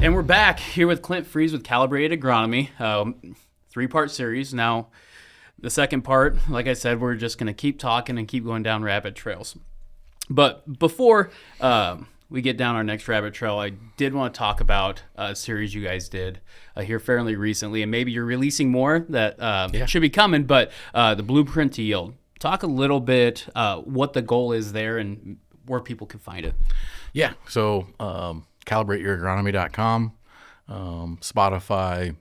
And we're back here with Clint Freeze with Calibrated Agronomy, 3-part series. Now, the second part, like I said, we're just going to keep talking and keep going down rabbit trails. But before we get down our next rabbit trail, I did want to talk about a series you guys did here fairly recently, and maybe you're releasing more that should be coming, but the Blueprint to Yield. Talk a little bit what the goal is there and where people can find it. Yeah, so calibrateyouragronomy.com, Spotify,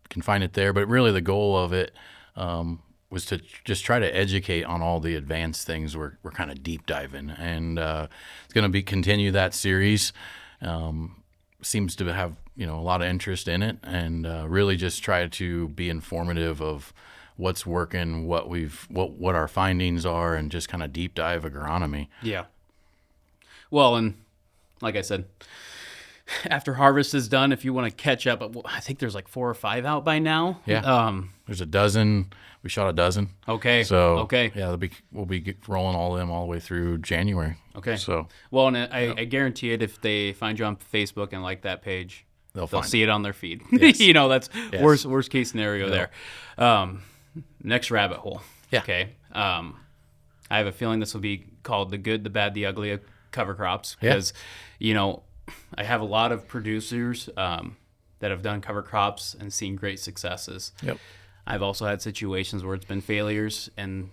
can find it there. But really the goal of it was to just try to educate on all the advanced things we're kind of deep diving. And it's going to continue that series. Seems to have, a lot of interest in it, and really just try to be informative of what's working, what our findings are, and just kind of deep dive agronomy. Yeah. Well, and like I said, after harvest is done, if you want to catch up, I think there's like 4 or 5 out by now. Yeah. There's a dozen. We shot a dozen. Okay. So okay. Yeah, we'll be rolling all of them all the way through January. Okay. So well, and I guarantee it, if they find you on Facebook and like that page, they'll see it on their feed. Yes. That's worst case scenario there. Next rabbit hole. Yeah. Okay. I have a feeling this will be called the good, the bad, the ugly of cover crops, because I have a lot of producers that have done cover crops and seen great successes. Yep. I've also had situations where it's been failures, and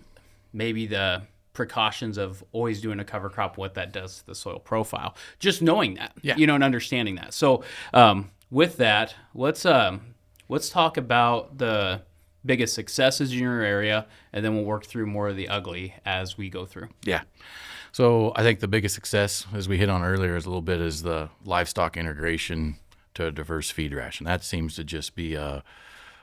maybe the precautions of always doing a cover crop, what that does to the soil profile. Just knowing that, and understanding that. So with that, let's talk about the biggest successes in your area, and then we'll work through more of the ugly as we go through. Yeah. So I think the biggest success, as we hit on earlier, is the livestock integration to a diverse feed ration. That seems to just be a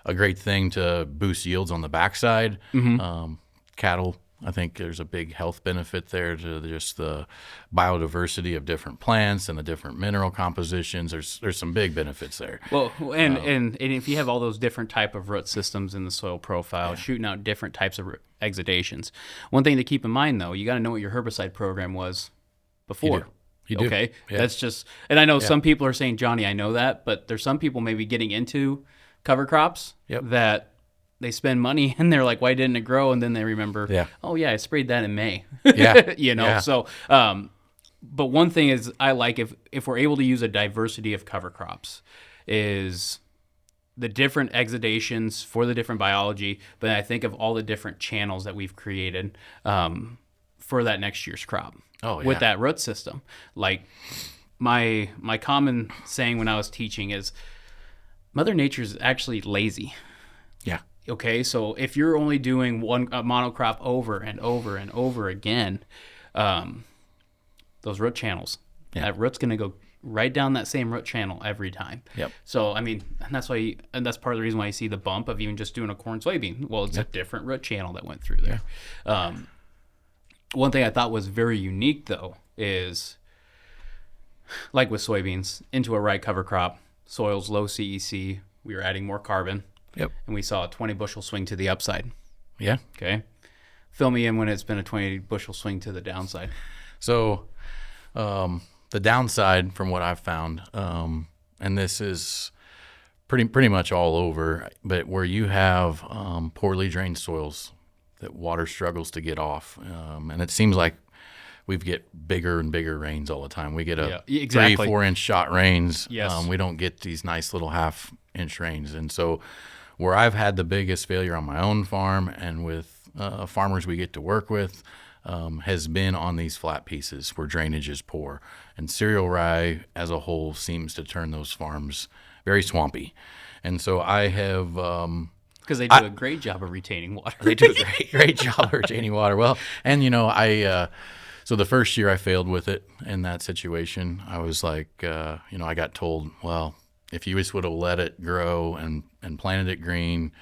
great thing to boost yields on the backside. Mm-hmm. Cattle, I think there's a big health benefit there to just the biodiversity of different plants and the different mineral compositions. There's some big benefits there. Well, and if you have all those different type of root systems in the soil profile, shooting out different types of exudations. One thing to keep in mind, though, you got to know what your herbicide program was before. You do. Okay, Yeah. That's just, and I know some people are saying, Johnny, I know that, but there's some people maybe getting into cover crops that they spend money and they're like, why didn't it grow? And then they remember, I sprayed that in May. So, but one thing is I like if we're able to use a diversity of cover crops is the different exudations for the different biology, but I think of all the different channels that we've created for that next year's crop with that root system. Like my common saying when I was teaching is Mother Nature is actually lazy. Yeah. Okay, so if you're only doing one monocrop over and over and over again, those root channels, that root's going to go right down that same root channel every time. Yep. So, and that's why, and that's part of the reason why you see the bump of even just doing a corn soybean. Well, it's a different root channel that went through there. Yeah. One thing I thought was very unique, though, is like with soybeans, into a right cover crop, soil's low CEC, we were adding more carbon. Yep. And we saw a 20 bushel swing to the upside. Yeah. Okay. Fill me in when it's been a 20 bushel swing to the downside. So the downside from what I've found, and this is pretty much all over, but where you have poorly drained soils that water struggles to get off, and it seems like we get bigger and bigger rains all the time. We get 3-4 inch shot rains. Yes. We don't get these nice little 1/2 inch rains. And so where I've had the biggest failure on my own farm and with farmers we get to work with has been on these flat pieces where drainage is poor. And cereal rye as a whole seems to turn those farms very swampy. And so I have... because they do a great job of retaining water. They do a great job of retaining water. Well, and so the first year I failed with it in that situation, I was like, I got told, well, if you just would have let it grow and planted it green,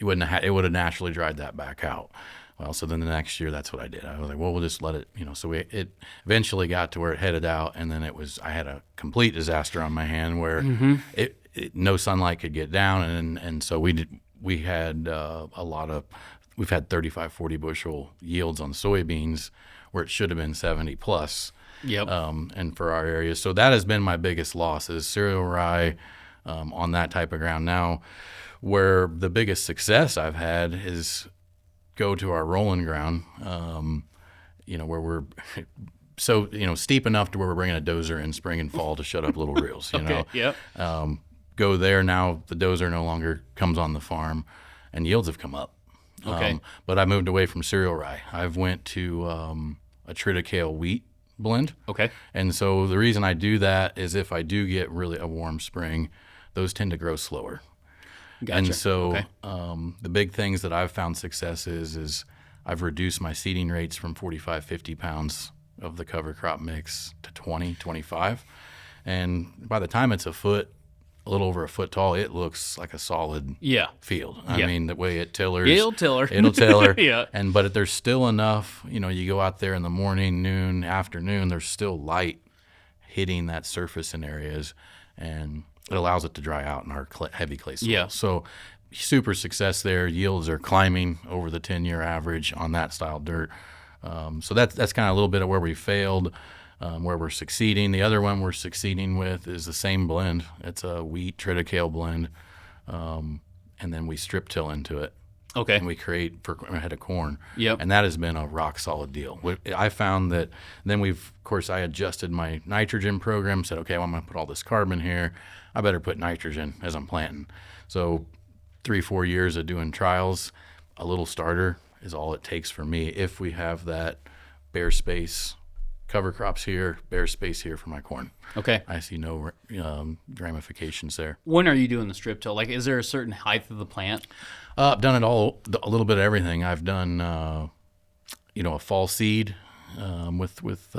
it would have naturally dried that back out. Well, so then the next year, that's what I did. I was like, well, we'll just let it, so it eventually got to where it headed out, and then I had a complete disaster on my hand where no sunlight could get down, and so we've had 35, 40 bushel yields on soybeans where it should have been 70 plus. Yep. And for our area. So that has been my biggest loss is cereal rye on that type of ground. Now, where the biggest success I've had is go to our rolling ground, where we're so, steep enough to where we're bringing a dozer in spring and fall to shut up little reels, Okay. Yep. Go there. Now the dozer no longer comes on the farm and yields have come up. Okay. But I moved away from cereal rye. I've went to a triticale wheat blend. Okay. And so the reason I do that is if I do get really a warm spring, those tend to grow slower. Gotcha. And so Okay. the big things that I've found success is I've reduced my seeding rates from 45, 50 pounds of the cover crop mix to 20, 25. And by the time it's a little over a foot tall, it looks like a solid field. I mean, the way it tillers. It'll tiller. Yeah. But there's still enough, you go out there in the morning, noon, afternoon, there's still light hitting that surface in areas, and it allows it to dry out in our heavy clay soil. Yeah. So super success there. Yields are climbing over the 10-year average on that style dirt. So that's kind of a little bit of where we failed. Where we're succeeding. The other one we're succeeding with is the same blend. It's a wheat triticale blend, and then we strip till into it. Okay. And we create for a head of corn. Yep. And that has been a rock solid deal. I found that then of course, I adjusted my nitrogen program, said, okay, well, I'm going to put all this carbon here. I better put nitrogen as I'm planting. So 3-4 years of doing trials, a little starter is all it takes for me if we have that bare space. Cover crops here, bare space here for my corn. Okay. I see no ramifications there. When are you doing the strip till? Like, is there a certain height of the plant? I've done it all, a little bit of everything. I've done, a fall seed with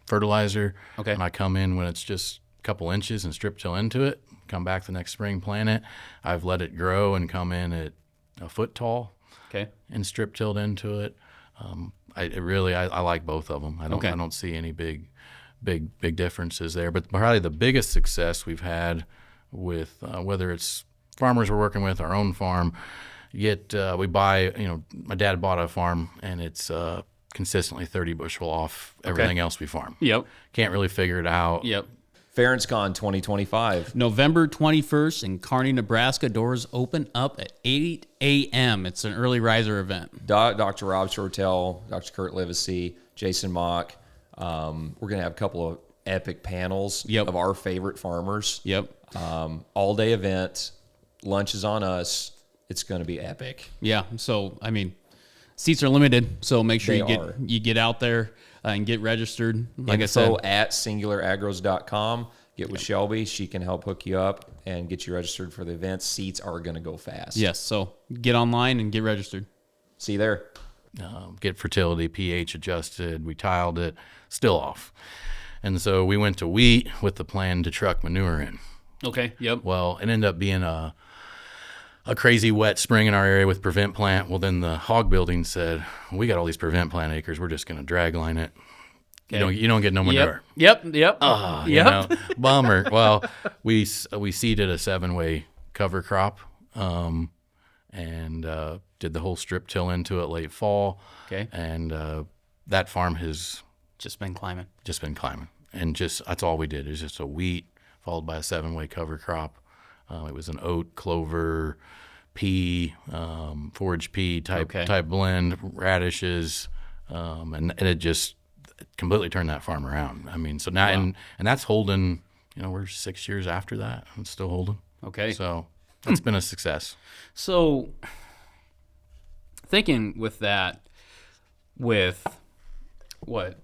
fertilizer. Okay. And I come in when it's just a couple inches and strip till into it. Come back the next spring, plant it. I've let it grow and come in at a foot tall. Okay. And strip tilled into it. I like both of them. I don't see any big differences there. But probably the biggest success we've had with whether it's farmers we're working with, our own farm, we buy. My dad bought a farm and it's consistently 30 bushel off everything else we farm. Yep. Can't really figure it out. Yep. FarensCon 2025. November 21st in Kearney, Nebraska. Doors open up at 8 a.m. It's an early riser event. Dr. Rob Shortell, Dr. Kurt Livesey, Jason Mock. We're going to have a couple of epic panels of our favorite farmers. Yep. All-day event. Lunch is on us. It's going to be epic. Yeah. So, I mean, seats are limited, so make sure you get out there and get registered. Like Info I said, at singularagros.com. Get with Shelby. She can help hook you up and get you registered for the event. Seats are going to go fast. Yes, so get online and get registered. See you there. Get fertility, pH adjusted. We tiled it, still off. And so we went to wheat with the plan to truck manure in. Okay, yep. Well, it ended up being a crazy wet spring in our area with prevent plant. Well, then the hog building said, we got all these prevent plant acres. We're just going to drag line it. Okay. You don't get no manure. Yep. Bummer. Well, we seeded a 7-way cover crop and did the whole strip till into it late fall. Okay. And that farm has just been climbing. And that's all we did. It was just a wheat followed by a 7-way cover crop. It was an oat, clover, pea, forage pea type blend, radishes, and it just completely turned that farm around. I mean, so now and that's holding. We're 6 years after that, and it's still holding. Okay, so that's been a success. So, thinking with that, with what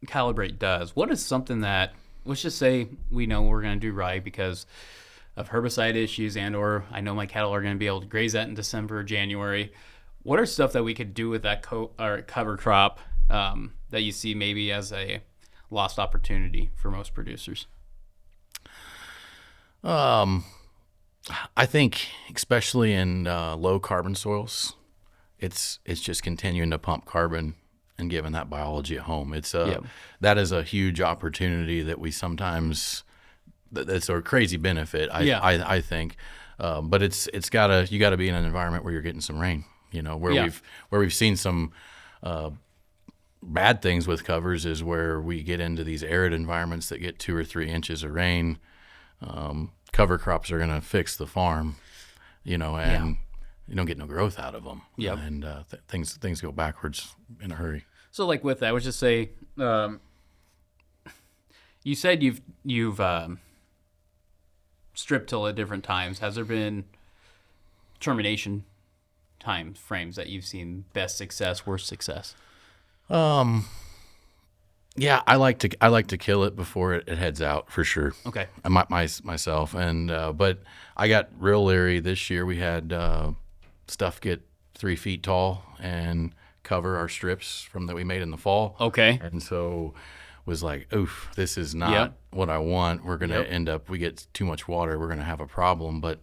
Calibrate does, what is something that, let's just say we know we're going to do rye because of herbicide issues or I know my cattle are going to be able to graze that in December or January. What are stuff that we could do with that cover crop that you see maybe as a lost opportunity for most producers? I think especially in low carbon soils, it's just continuing to pump carbon and giving that biology at home. That is a huge opportunity that we sometimes. That's a crazy benefit, I think, but you got to be in an environment where you're getting some rain. Where we've seen some bad things with covers is where we get into these arid environments that get 2 or 3 inches of rain. Cover crops are going to fix the farm, and you don't get no growth out of them. Yep. And things go backwards in a hurry. So like with that, I would just say, you said you've strip till at different times. Has there been termination time frames that you've seen best success, worst success? Yeah, I like to kill it before it heads out for sure. Okay. Myself, and but I got real leery this year. We had stuff get 3 feet tall and cover our strips that we made in the fall. Okay. And so was like, oof, this is not what I want. We're gonna end up, we get too much water, we're gonna have a problem. But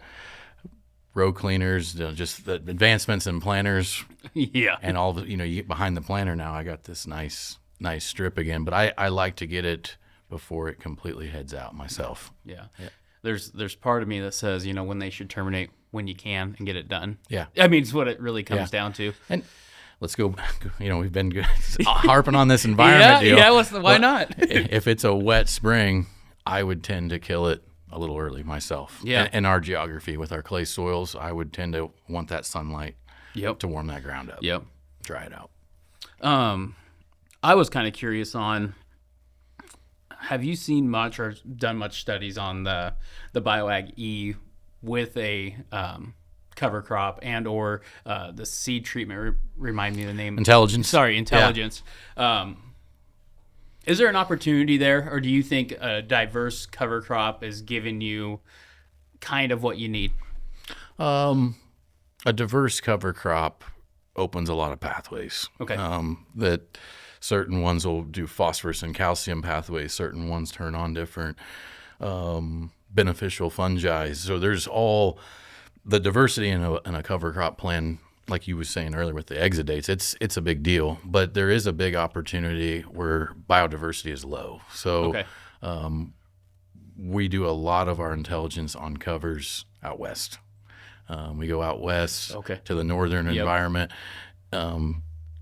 row cleaners, just the advancements in planters, and all the you get behind the planter now. I got this nice strip again, but I like to get it before it completely heads out myself. Yeah. There's part of me that says, when they should terminate when you can and get it done. Yeah. I mean, it's what it really comes down to. And let's go, we've been harping on this environment deal. Yeah, why not? If it's a wet spring, I would tend to kill it a little early myself. Yeah. In our geography with our clay soils, I would tend to want that sunlight to warm that ground up. Yep. Dry it out. I was kind of curious on, have you seen much or done much studies on the BioAg E with a cover crop and or the seed treatment? Remind me of the name. Intelligence. Sorry, Intelligence. Yeah. Is there an opportunity there, or do you think a diverse cover crop is giving you kind of what you need? A diverse cover crop opens a lot of pathways. Okay. That certain ones will do phosphorus and calcium pathways. Certain ones turn on different beneficial fungi. So there's all the diversity in a cover crop plan. Like you were saying earlier with the exudates, it's a big deal, but there is a big opportunity where biodiversity is low. So we do a lot of our intelligence on covers out west. We go out west to the northern environment.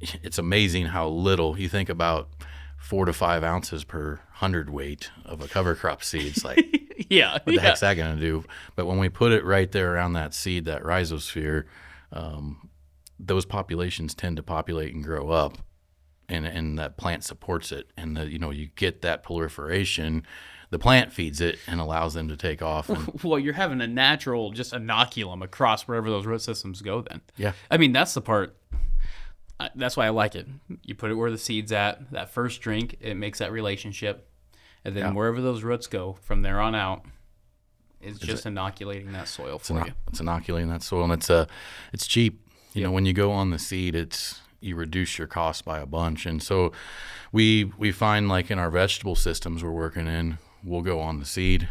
It's amazing how little you think about 4 to 5 ounces per hundredweight of a cover crop seed. It's like, what the heck's that going to do? But when we put it right there around that seed, that rhizosphere, those populations tend to populate and grow up, and that plant supports it. And you get that proliferation. The plant feeds it and allows them to take off. Well, you're having a natural just inoculum across wherever those root systems go then. Yeah. I mean, that's the part. That's why I like it. You put it where the seed's at, that first drink, it makes that relationship. And then wherever those roots go from there on out, it's just inoculating that soil for you. It's inoculating that soil, and it's cheap. You know, when you go on the seed, you reduce your cost by a bunch. And so we find, like in our vegetable systems we're working in, we'll go on the seed,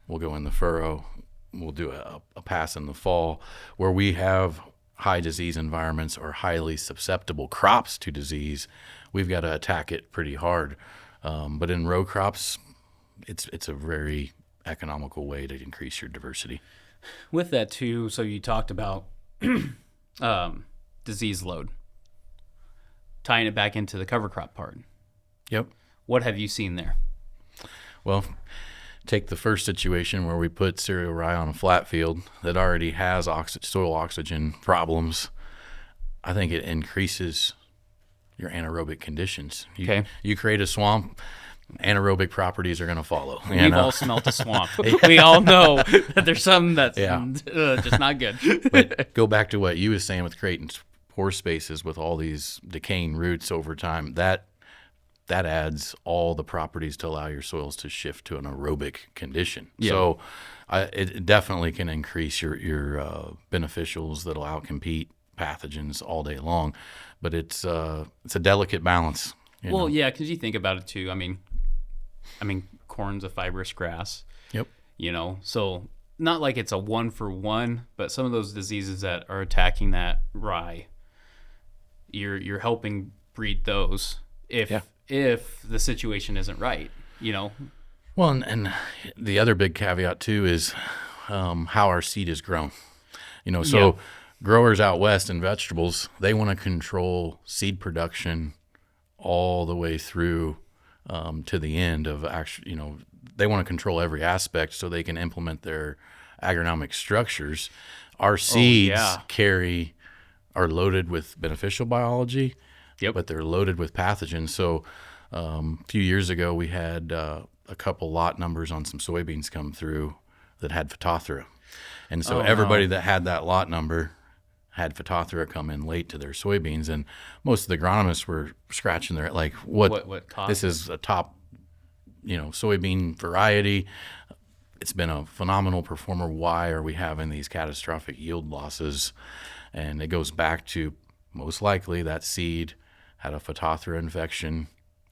we'll go in the furrow, we'll do a pass in the fall where we have high disease environments or highly susceptible crops to disease. We've got to attack it pretty hard. But in row crops, it's a very economical way to increase your diversity. With that too, so you talked about disease load, tying it back into the cover crop part. Yep. What have you seen there? Well, take the first situation where we put cereal rye on a flat field that already has soil oxygen problems. I think it increases your anaerobic conditions. You create a swamp, anaerobic properties are going to follow. We've all smelt a swamp. We all know that there's something that's just not good. But go back to what you were saying with creating pore spaces with all these decaying roots over time. That adds all the properties to allow your soils to shift to an aerobic condition. Yeah. So it definitely can increase your beneficials that'll outcompete pathogens all day long. But it's a delicate balance. Well, yeah, because you think about it too. I mean, corn's a fibrous grass. Yep. So not like it's a 1-for-1, but some of those diseases that are attacking that rye, you're helping breed those if the situation isn't right. Well, and the other big caveat too is how our seed is grown. Growers out west in vegetables, they want to control seed production all the way through to the end of actually, they want to control every aspect so they can implement their agronomic structures. Our seeds are loaded with beneficial biology, but they're loaded with pathogens. So a few years ago, we had a couple lot numbers on some soybeans come through that had Phytophthora. And so everybody that had that lot number had Phytophthora come in late to their soybeans. And most of the agronomists were scratching their, like, what this is a top, soybean variety. It's been a phenomenal performer. Why are we having these catastrophic yield losses? And it goes back to most likely that seed had a Phytophthora infection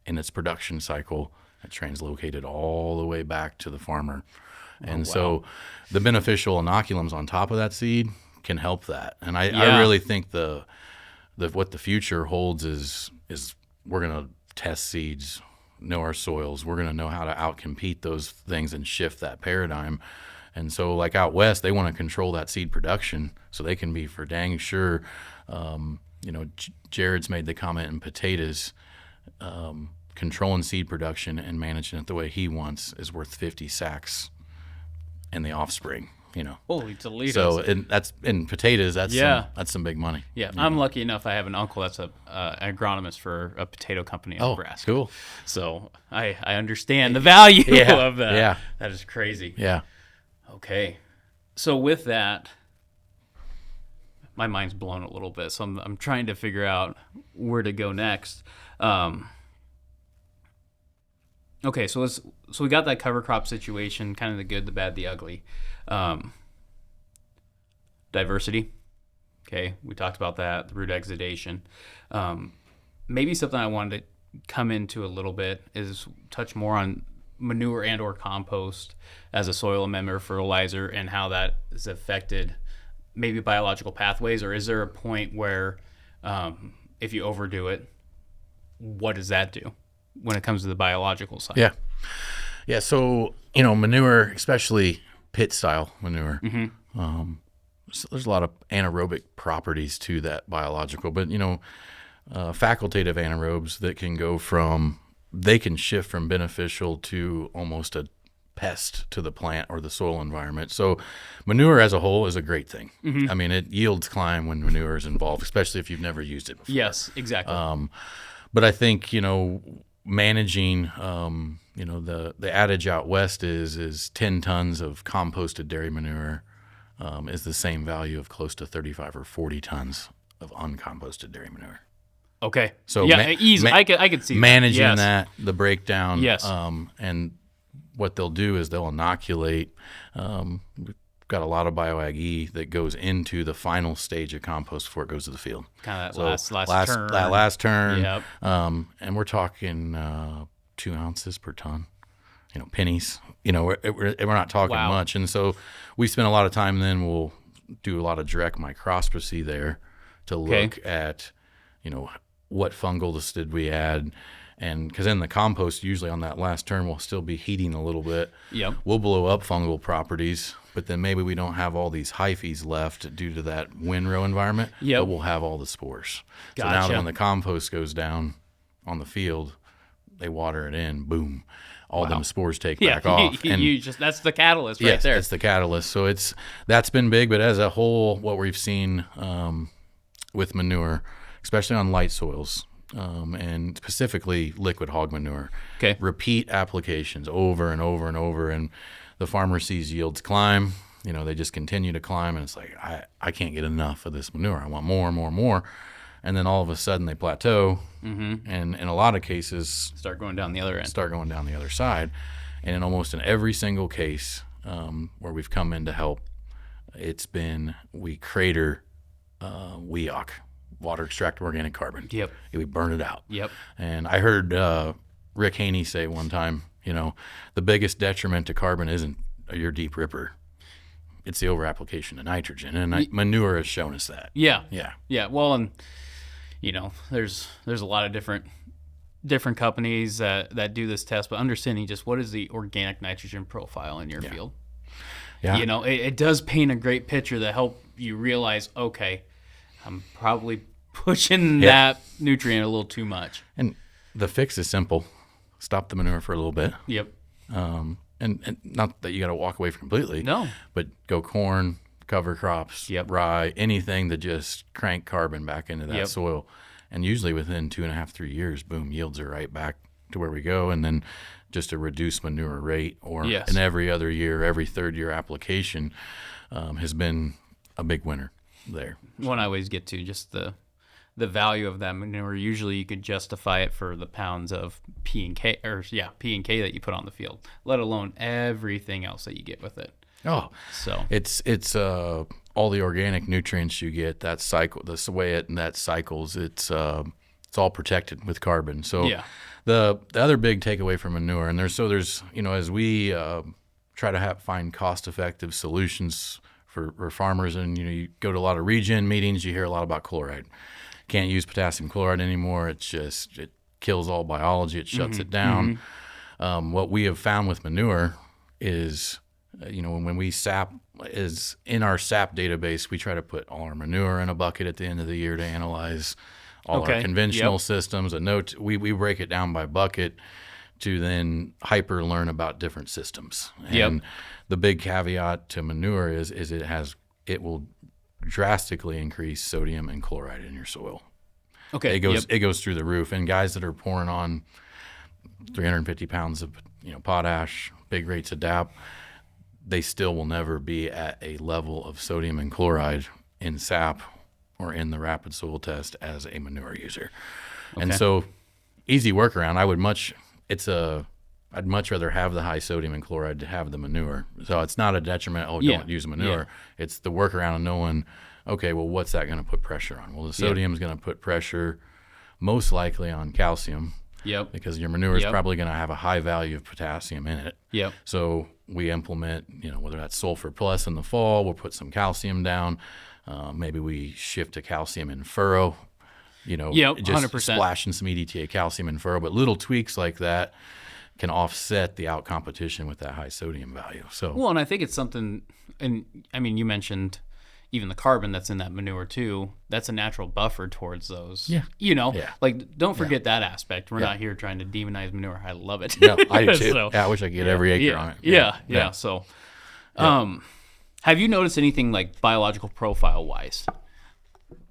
in its production cycle that translocated all the way back to the farmer. And so the beneficial inoculums on top of that seed can help that. And I really think what the future holds is we're going to test seeds, know our soils. We're going to know how to outcompete those things and shift that paradigm. And so, like out west, they want to control that seed production so they can be for dang sure. Jared's made the comment in potatoes, controlling seed production and managing it the way he wants is worth 50 sacks in the offspring. Holy Toledo! So that's in potatoes. That's some big money. Yeah, I'm lucky enough. I have an uncle that's an agronomist for a potato company in Nebraska. Cool. So I understand the value of that. Yeah, that is crazy. Yeah. Okay, so with that, my mind's blown a little bit. So I'm trying to figure out where to go next. Okay, so we got that cover crop situation, kind of the good, the bad, the ugly. Diversity. Okay, we talked about that, the root exudation. Maybe something I wanted to come into a little bit is touch more on manure and or compost as a soil amendment or fertilizer and how that is affected maybe biological pathways, or is there a point where if you overdo it, what does that do when it comes to the biological side? Yeah. So, manure, especially pit style manure, so there's a lot of anaerobic properties to that biological, but, facultative anaerobes that they can shift from beneficial to almost a pest to the plant or the soil environment. So manure as a whole is a great thing. I mean, it yields climb when manure is involved, especially if you've never used it before. Yes, exactly. But I think, managing, the adage out west is 10 tons of composted dairy manure is the same value of close to 35 or 40 tons of uncomposted dairy manure. Okay. So easy. I could see managing that, the breakdown. Yes. And what they'll do is they'll inoculate. We've got a lot of bioag that goes into the final stage of compost before it goes to the field. Kind of last turn. That last turn. Yep. And we're talking 2 ounces per ton. Pennies. We're not talking much. And so we spend a lot of time. Then we'll do a lot of direct microscopy there to look at, what fungals did we add. And because in the compost, usually on that last turn, we'll still be heating a little bit. Yep. We'll blow up fungal properties, but then maybe we don't have all these hyphae left due to that windrow environment. Yep. But we'll have all the spores. Gotcha. So now when the compost goes down on the field, they water it in, boom. All them spores take back off. And that's the catalyst right there. Yes, that's the catalyst. So that's been big, but as a whole, what we've seen with manure, especially on light soils, and specifically liquid hog manure. Okay. Repeat applications over and over and over, and the farmer sees yields climb. They just continue to climb, and it's like, I can't get enough of this manure. I want more and more and more. And then all of a sudden they plateau, and in a lot of cases start going down the other end. Start going down the other side. And in almost in every single case where we've come in to help, it's been we crater WEOC, water extracted organic carbon. Yep. We burn it out. Yep. And I heard Rick Haney say one time, the biggest detriment to carbon isn't your deep ripper. It's the overapplication of nitrogen, and manure has shown us that. Yeah. Yeah. Yeah. Well, and there's a lot of different companies that do this test, but understanding just what is the organic nitrogen profile in your field. Yeah. It does paint a great picture to help you realize, okay, I'm probably pushing that nutrient a little too much. And The fix is simple. Stop the manure for a little bit. Yep. And not that you got to walk away from completely. No. But go corn, cover crops, rye, anything to just crank carbon back into that soil. And usually within 2.5, 3 years, boom, yields are right back to where we go. And then just a reduced manure rate, or in every other year, every third year application has been a big winner there. One I always get to, just the value of that manure. Usually you could justify it for the pounds of P and K that you put on the field, let alone everything else that you get with it. Oh, so it's all the organic nutrients you get, that cycle, the way that cycles, it's all protected with carbon. So the other big takeaway from manure, and there's as we try to find cost-effective solutions for farmers, and you go to a lot of regen meetings, you hear a lot about chloride. Can't use potassium chloride anymore. It kills all biology. It shuts it down. What we have found with manure is, when we SAP is in our SAP database, we try to put all our manure in a bucket at the end of the year to analyze all our conventional systems. We break it down by bucket to then hyper learn about different systems. And the big caveat to manure is it will drastically increase sodium and chloride in your soil. Okay. It goes through the roof. And guys that are pouring on 350 pounds of potash, big rates of DAP, they still will never be at a level of sodium and chloride in SAP or in the rapid soil test as a manure user. Okay. And so easy workaround. I'd much rather have the high sodium and chloride to have the manure. So it's not a detriment. Don't use manure. Yeah. It's the workaround of knowing, okay, well, what's that going to put pressure on? Well, the sodium is going to put pressure most likely on calcium. Yep. Because your manure is probably going to have a high value of potassium in it. Yep. So we implement, whether that's sulfur plus in the fall, we'll put some calcium down. Maybe we shift to calcium in furrow. Just 100%. splashing some EDTA calcium in furrow, but little tweaks like that can offset the out competition with that high sodium value. So and I think it's something, and I mean, you mentioned even the carbon that's in that manure too. That's a natural buffer towards those. Like don't forget that aspect. We're not here trying to demonize manure. I love it. No, I do too. I wish I could get every acre on it. So, have you noticed anything like biological profile wise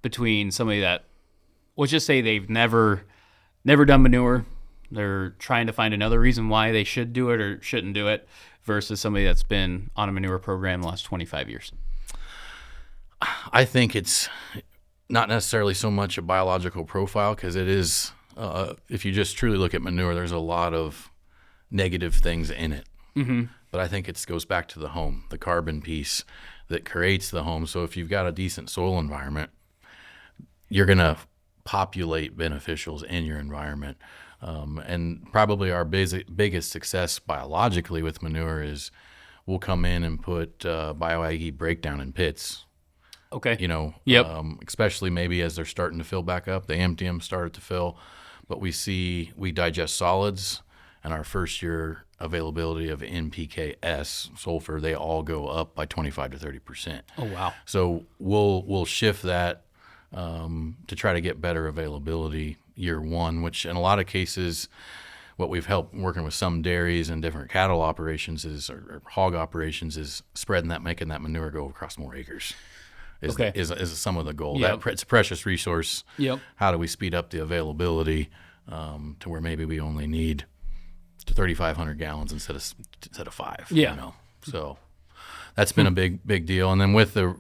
between somebody that, let's just say they've never done manure, they're trying to find another reason why they should do it or shouldn't do it, versus somebody that's been on a manure program the last 25 years? I think it's not necessarily so much a biological profile, because it is, if you just truly look at manure, there's a lot of negative things in it. Mm-hmm. But I think it goes back to the home, the carbon piece that creates the home. So if you've got a decent soil environment, you're going to populate beneficials in your environment. And probably our biggest success biologically with manure is we'll come in and put bioaggy breakdown in pits. Okay. Especially maybe as they're starting to fill back up, they empty them, start to fill. But we digest solids, and our first year availability of NPKs, sulfur, they all go up by 25 to 30%. Oh, wow. So we'll shift that to try to get better availability year one, which in a lot of cases, what we've helped working with some dairies and different cattle operations or hog operations is making that manure go across more acres. Is some of the goal. Yep. It's a precious resource. Yep. How do we speed up the availability to where maybe we only need 3,500 gallons instead of 5? Yeah. So that's been a big deal. And then with the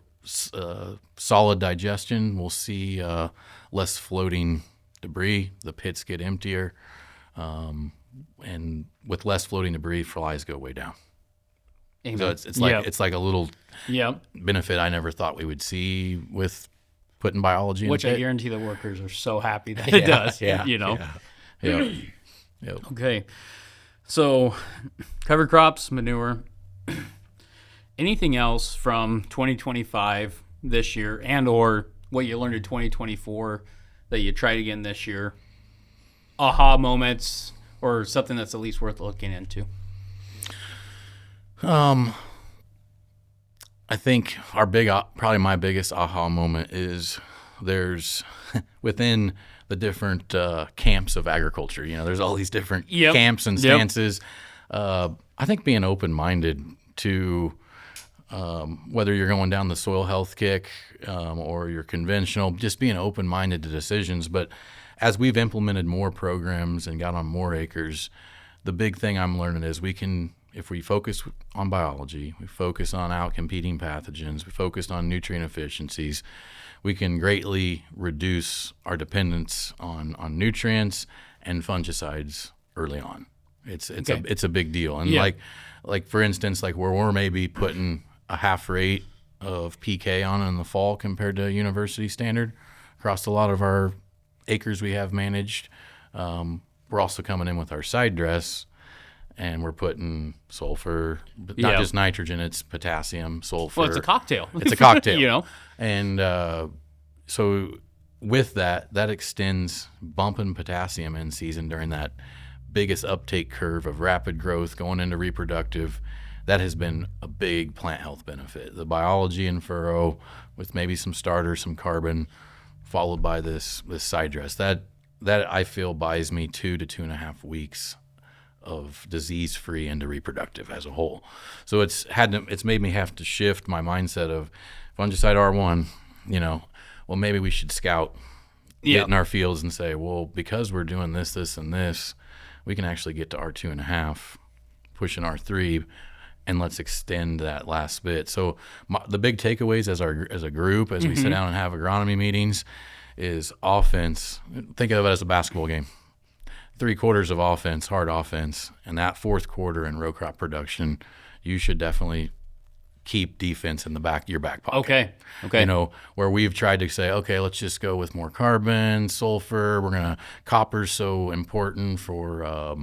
solid digestion, we'll see less floating debris. The pits get emptier, and with less floating debris, flies go way down. Amen. So it's like a little benefit I never thought we would see with putting biology in. Which I guarantee the workers are so happy that it does. Yeah. Okay. So, cover crops, manure. Anything else from 2025 this year, and or what you learned in 2024 that you tried again this year? Aha moments, or something that's at least worth looking into? I think probably my biggest aha moment is there's within the different camps of agriculture. There's all these different camps and stances. I think being open-minded to whether you're going down the soil health kick or you're conventional, just being open-minded to decisions. But as we've implemented more programs and got on more acres, the big thing I'm learning is if we focus on biology, we focus on out-competing pathogens, we focus on nutrient efficiencies, we can greatly reduce our dependence on nutrients and fungicides early on. It's a big deal. And like for instance, like where we're maybe putting a half rate of PK on in the fall compared to university standard across a lot of our acres we have managed, we're also coming in with our side dress, and we're putting sulfur, but not just nitrogen, it's potassium, sulfur. Well, it's a cocktail. It's a cocktail. And so with that extends bumping potassium in season during that biggest uptake curve of rapid growth going into reproductive. That has been a big plant health benefit. The biology in furrow with maybe some starter, some carbon, followed by this side dress. That I feel buys me 2 to 2.5 weeks of disease-free into reproductive as a whole. So it's made me have to shift my mindset of fungicide R1, well, maybe we should scout, get in our fields and say, well, because we're doing this, this, and this, we can actually get to R2.5, pushing R3, and let's extend that last bit. So the big takeaways as a group, as we sit down and have agronomy meetings, is offense. Think of it as a basketball game. 3 quarters of offense, hard offense, and that fourth quarter in row crop production, you should definitely keep defense in your back pocket. Okay. Where we've tried to say, okay, let's just go with more carbon, sulfur. Copper's so important for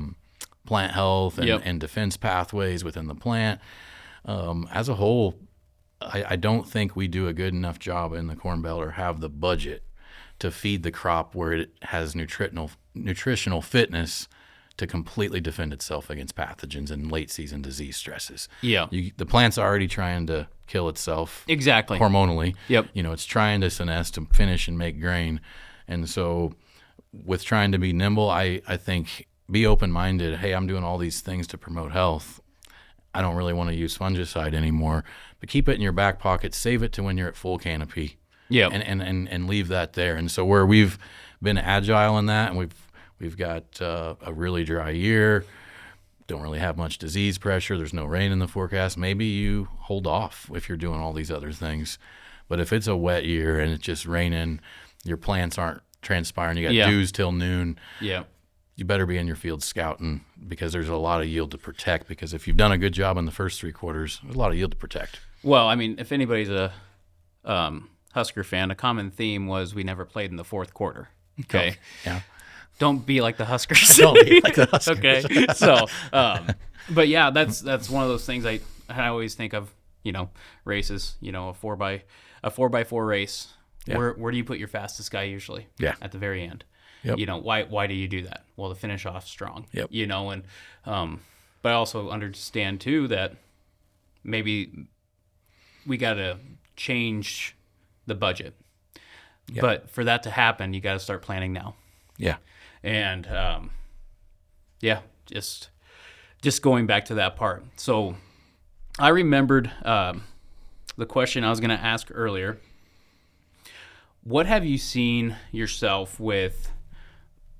plant health and defense pathways within the plant. As a whole, I don't think we do a good enough job in the Corn Belt or have the budget to feed the crop where it has nutritional fitness to completely defend itself against pathogens and late season disease stresses. The plant's already trying to kill itself hormonally. It's trying to senesce to finish and make grain. And so with trying to be nimble, I think be open-minded. Hey, I'm doing all these things to promote health. I don't really want to use fungicide anymore, but keep it in your back pocket. Save it to when you're at full canopy. And leave that there. And so where we've been agile in that, and we've got a really dry year, don't really have much disease pressure, there's no rain in the forecast, maybe you hold off if you're doing all these other things. But if it's a wet year and it's just raining, your plants aren't transpiring, you got dews till noon, you better be in your field scouting, because there's a lot of yield to protect, because if you've done a good job in the first 3 quarters, there's a lot of yield to protect. Well, I mean, if anybody's a Husker fan, a common theme was we never played in the fourth quarter. Okay. Don't be like the Huskers. Don't be like the Huskers. Okay. So, but yeah, that's one of those things I always think of. Races. A 4x4 race. Where do you put your fastest guy usually? At the very end. Why do you do that? Well, to finish off strong. And but I also understand too that maybe we got to change the budget. But for that to happen, you got to start planning now. And just going back to that part. So I remembered the question I was going to ask earlier. What have you seen yourself with,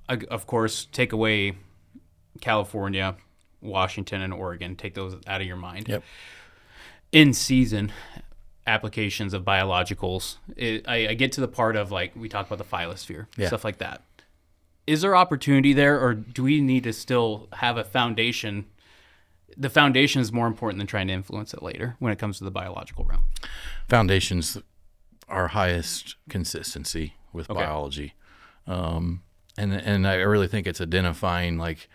of course, take away California, Washington, and Oregon, take those out of your mind. In season applications of biologicals, I get to the part of, like, we talk about the phylosphere, stuff like that. Is there opportunity there, or do we need to still have a foundation? The foundation is more important than trying to influence it later when it comes to the biological realm. Foundation's our highest consistency with biology. And I really think it's identifying, like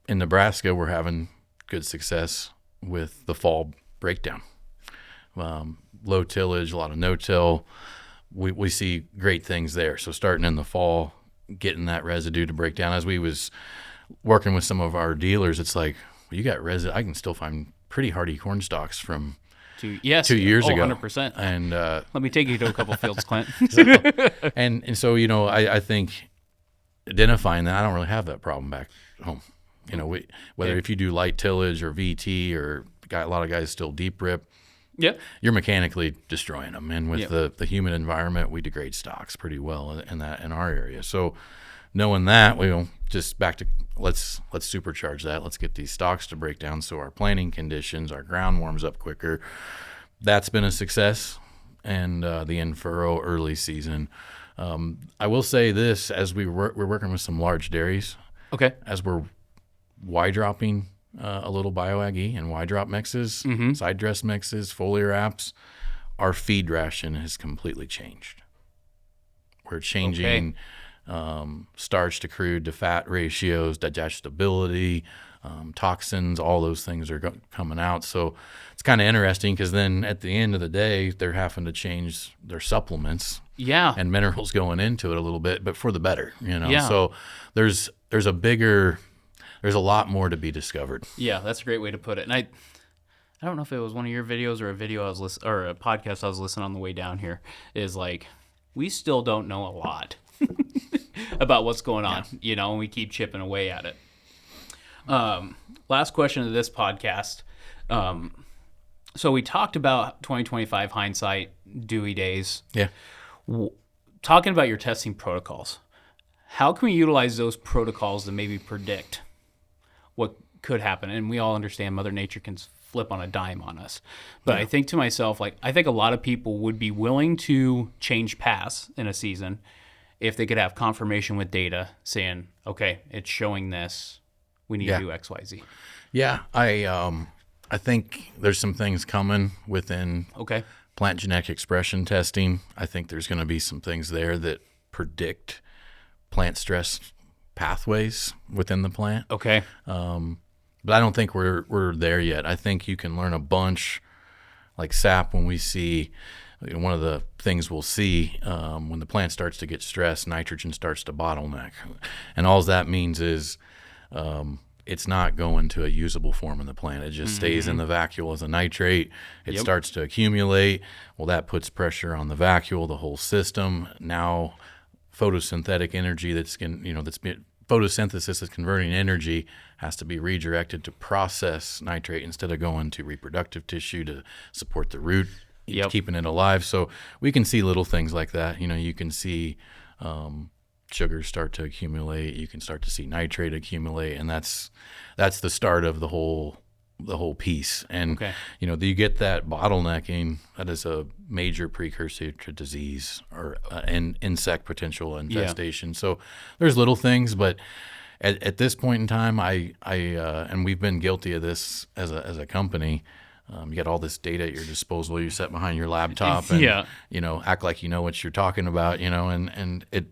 in Nebraska, we're having good success with the fall breakdown. Low tillage, a lot of no-till. We see great things there. So starting in the fall, getting that residue to break down. As we was working with some of our dealers, it's like, well, you got residue. I can still find pretty hardy corn stalks from 2 years ago. 100%. And let me take you to a couple fields, Clint. And so, I think identifying that, I don't really have that problem back home. You know, whether if you do light tillage or VT or a lot of guys still deep rip, you're mechanically destroying them. And with the humid environment, we degrade stocks pretty well in our area. So knowing that, we'll just back to let's supercharge that. Let's get these stocks to break down so our planting conditions, our ground warms up quicker. That's been a success. And the in-furrow early season. I will say this, as we're working with some large dairies. Okay. As we're Y-dropping a little BioAg-E and Y-drop mixes, side dress mixes, foliar apps, our feed ration has completely changed. We're changing starch to crude to fat ratios, digestibility, toxins, all those things are coming out. So it's kind of interesting because then at the end of the day, they're having to change their supplements and minerals going into it a little bit, but for the better, you know. So there's a lot more to be discovered. Yeah, that's a great way to put it. And I don't know if it was one of your videos or a video or a podcast I was listening on the way down here, is like, we still don't know a lot about what's going on, you know, and we keep chipping away at it. Last question of this podcast. So we talked about 2025 hindsight, Dewey days. Yeah. Talking about your testing protocols, how can we utilize those protocols to maybe predict what could happen? And we all understand Mother Nature can flip on a dime on us. But I think to myself, like, I think a lot of people would be willing to change paths in a season if they could have confirmation with data saying, okay, it's showing this, we need to do X, Y, Z. Yeah, I think there's some things coming within plant genetic expression testing. I think there's going to be some things there that predict plant stress pathways within the plant. Okay. But I don't think we're there yet. I think you can learn a bunch, like sap. When we see, one of the things we'll see when the plant starts to get stressed, nitrogen starts to bottleneck, and all that means is it's not going to a usable form in the plant. It just stays in the vacuole as a nitrate. It starts to accumulate. Well, that puts pressure on the vacuole, the whole system. Now, photosynthetic energy photosynthesis is converting energy has to be redirected to process nitrate instead of going to reproductive tissue to support the root, keeping it alive. So we can see little things like that. You know, you can see sugars start to accumulate. You can start to see nitrate accumulate, and that's the start of the whole piece. And you get that bottlenecking. That is a major precursor to disease or an insect potential infestation. So there's little things, but at this point in time, I and we've been guilty of this as a company. You got all this data at your disposal. You sit behind your laptop and act like you know what you're talking about. And it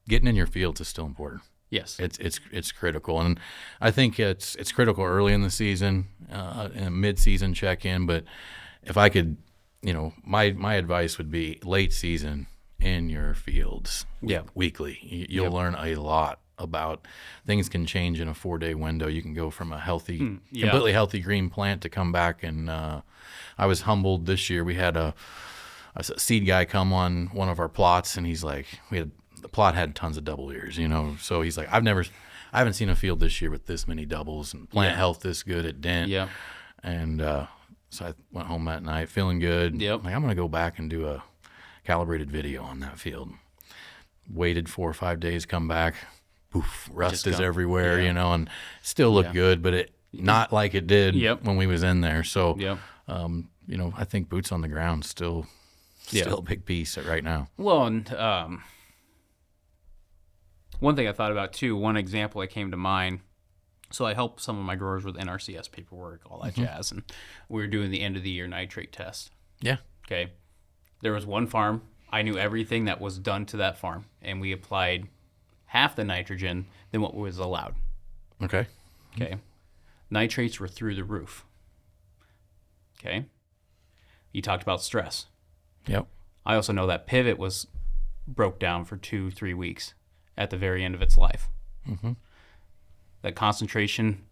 getting in your fields is still important. Yes, it's critical, and I think it's critical early in the season, in a mid-season check-in. But if I could, my advice would be late season in your fields, weekly. You'll learn a lot about things. Can change in a 4-day window. You can go from a healthy, completely healthy green plant to come back. And I was humbled this year. We had a seed guy come on one of our plots, and he's like, the plot had tons of double ears, so he's like, I haven't seen a field this year with this many doubles and plant health this good at Dent. Yeah. And so I went home that night feeling good. Yep. Like, I'm going to go back and do a calibrated video on that field. Waited 4 or 5 days, come back, poof, rust is everywhere, and still looked good, but it not like it did when we was in there. So, I think boots on the ground still a big piece right now. Well, and one thing I thought about too, one example that came to mind. So I help some of my growers with NRCS paperwork, all that jazz, and we were doing the end of the year nitrate test. Yeah. Okay. There was one farm. I knew everything that was done to that farm, and we applied half the nitrogen than what was allowed. Okay. Okay. Nitrates were through the roof. Okay. You talked about stress. Yep. I also know that pivot was broke down for 2-3 weeks at the very end of its life. Mm-hmm. That concentration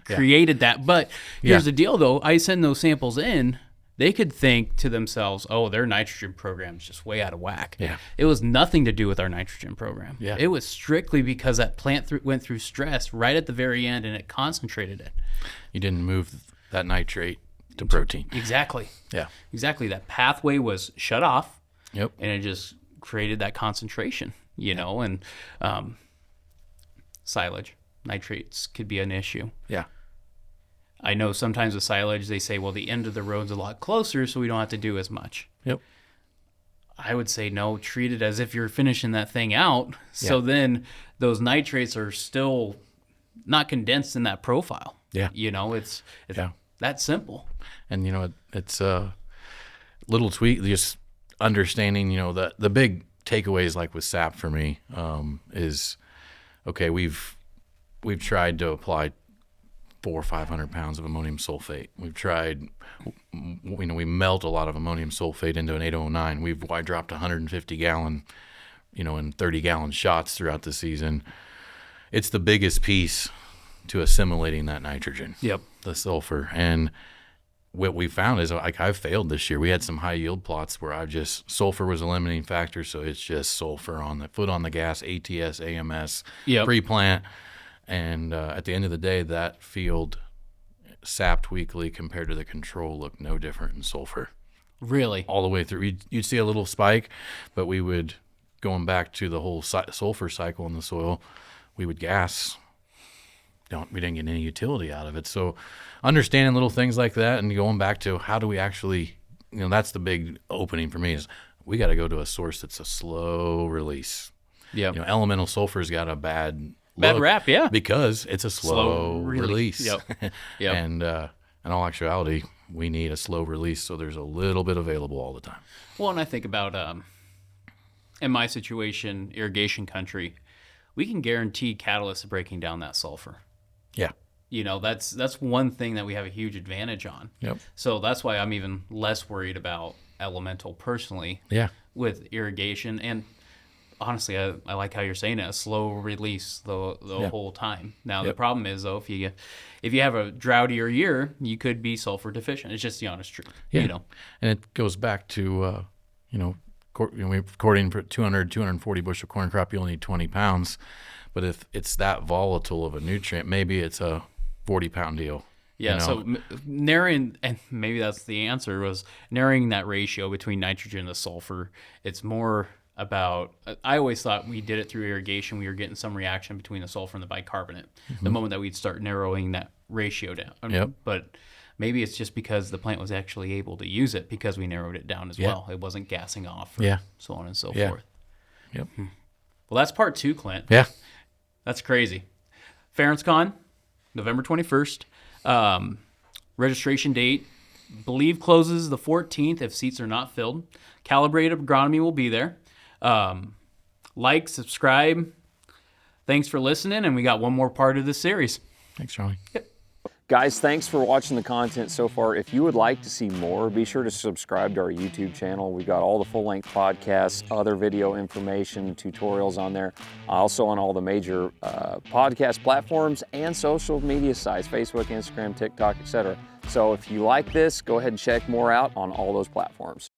created that. But here's the deal, though. I send those samples in they could think to themselves, oh, their nitrogen program is just way out of whack. Yeah. It was nothing to do with our nitrogen program. Yeah. It was strictly because that plant went through stress right at the very end, and it concentrated it. You didn't move that nitrate to protein. Exactly. Yeah. Exactly. That pathway was shut off. Yep. And it just created that concentration, and silage, nitrates could be an issue. Yeah. I know sometimes with silage, they say, well, the end of the road's a lot closer, so we don't have to do as much. Yep. I would say no, treat it as if you're finishing that thing out. So then those nitrates are still not condensed in that profile. Yeah. It's that simple. And, it's a little tweak, just understanding, the big takeaways like with sap for me is, okay, we've tried to apply 400 or 500 pounds of ammonium sulfate. We've tried, we melt a lot of ammonium sulfate into an 809. I dropped 150 gallon, and 30 gallon shots throughout the season. It's the biggest piece to assimilating that nitrogen. Yep. The sulfur. And what we found is, like, I've failed this year. We had some high yield plots where sulfur was a limiting factor. So it's just sulfur on the foot on the gas, ATS, AMS, pre-plant. And at the end of the day, that field sapped weekly compared to the control looked no different in sulfur. Really? All the way through. You'd see a little spike, but we would, going back to the whole sulfur cycle in the soil, we would gas. We didn't get any utility out of it. So understanding little things like that and going back to how do we actually, that's the big opening for me is we got to go to a source that's a slow release. Yeah. Elemental sulfur's got a bad rap, yeah. Because it's a slow release. Yep. Yep. And in all actuality, we need a slow release so there's a little bit available all the time. Well, and I think about, in my situation, irrigation country, we can guarantee catalysts breaking down that sulfur. Yeah. That's one thing that we have a huge advantage on. Yep. So that's why I'm even less worried about elemental personally. Yeah. With irrigation. And honestly, I like how you're saying it, a slow release the whole time. Now, the problem is, though, if you have a droughtier year, you could be sulfur deficient. It's just the honest truth. Yeah. And it goes back to, according for 240 bushel corn crop, you only need 20 pounds. But if it's that volatile of a nutrient, maybe it's a 40-pound deal. Yeah, so narrowing, and maybe that's the answer, was narrowing that ratio between nitrogen and the sulfur. It's more about, I always thought we did it through irrigation. We were getting some reaction between the sulfur and the bicarbonate the moment that we'd start narrowing that ratio down. Yep. But maybe it's just because the plant was actually able to use it because we narrowed it down as well. It wasn't gassing off or so on and so forth. Yep. Well, that's part 2, Clint. Yeah. That's crazy. FarentsCon, November 21st. Registration date, believe closes the 14th if seats are not filled. Calibrated agronomy will be there. Like, subscribe. Thanks for listening, and we got one more part of this series. Thanks, Charlie. Yep. Guys, thanks for watching the content so far. If you would like to see more, be sure to subscribe to our YouTube channel. We've got all the full-length podcasts, other video information, tutorials on there. Also on all the major podcast platforms and social media sites, Facebook, Instagram, TikTok, etc. So if you like this, go ahead and check more out on all those platforms.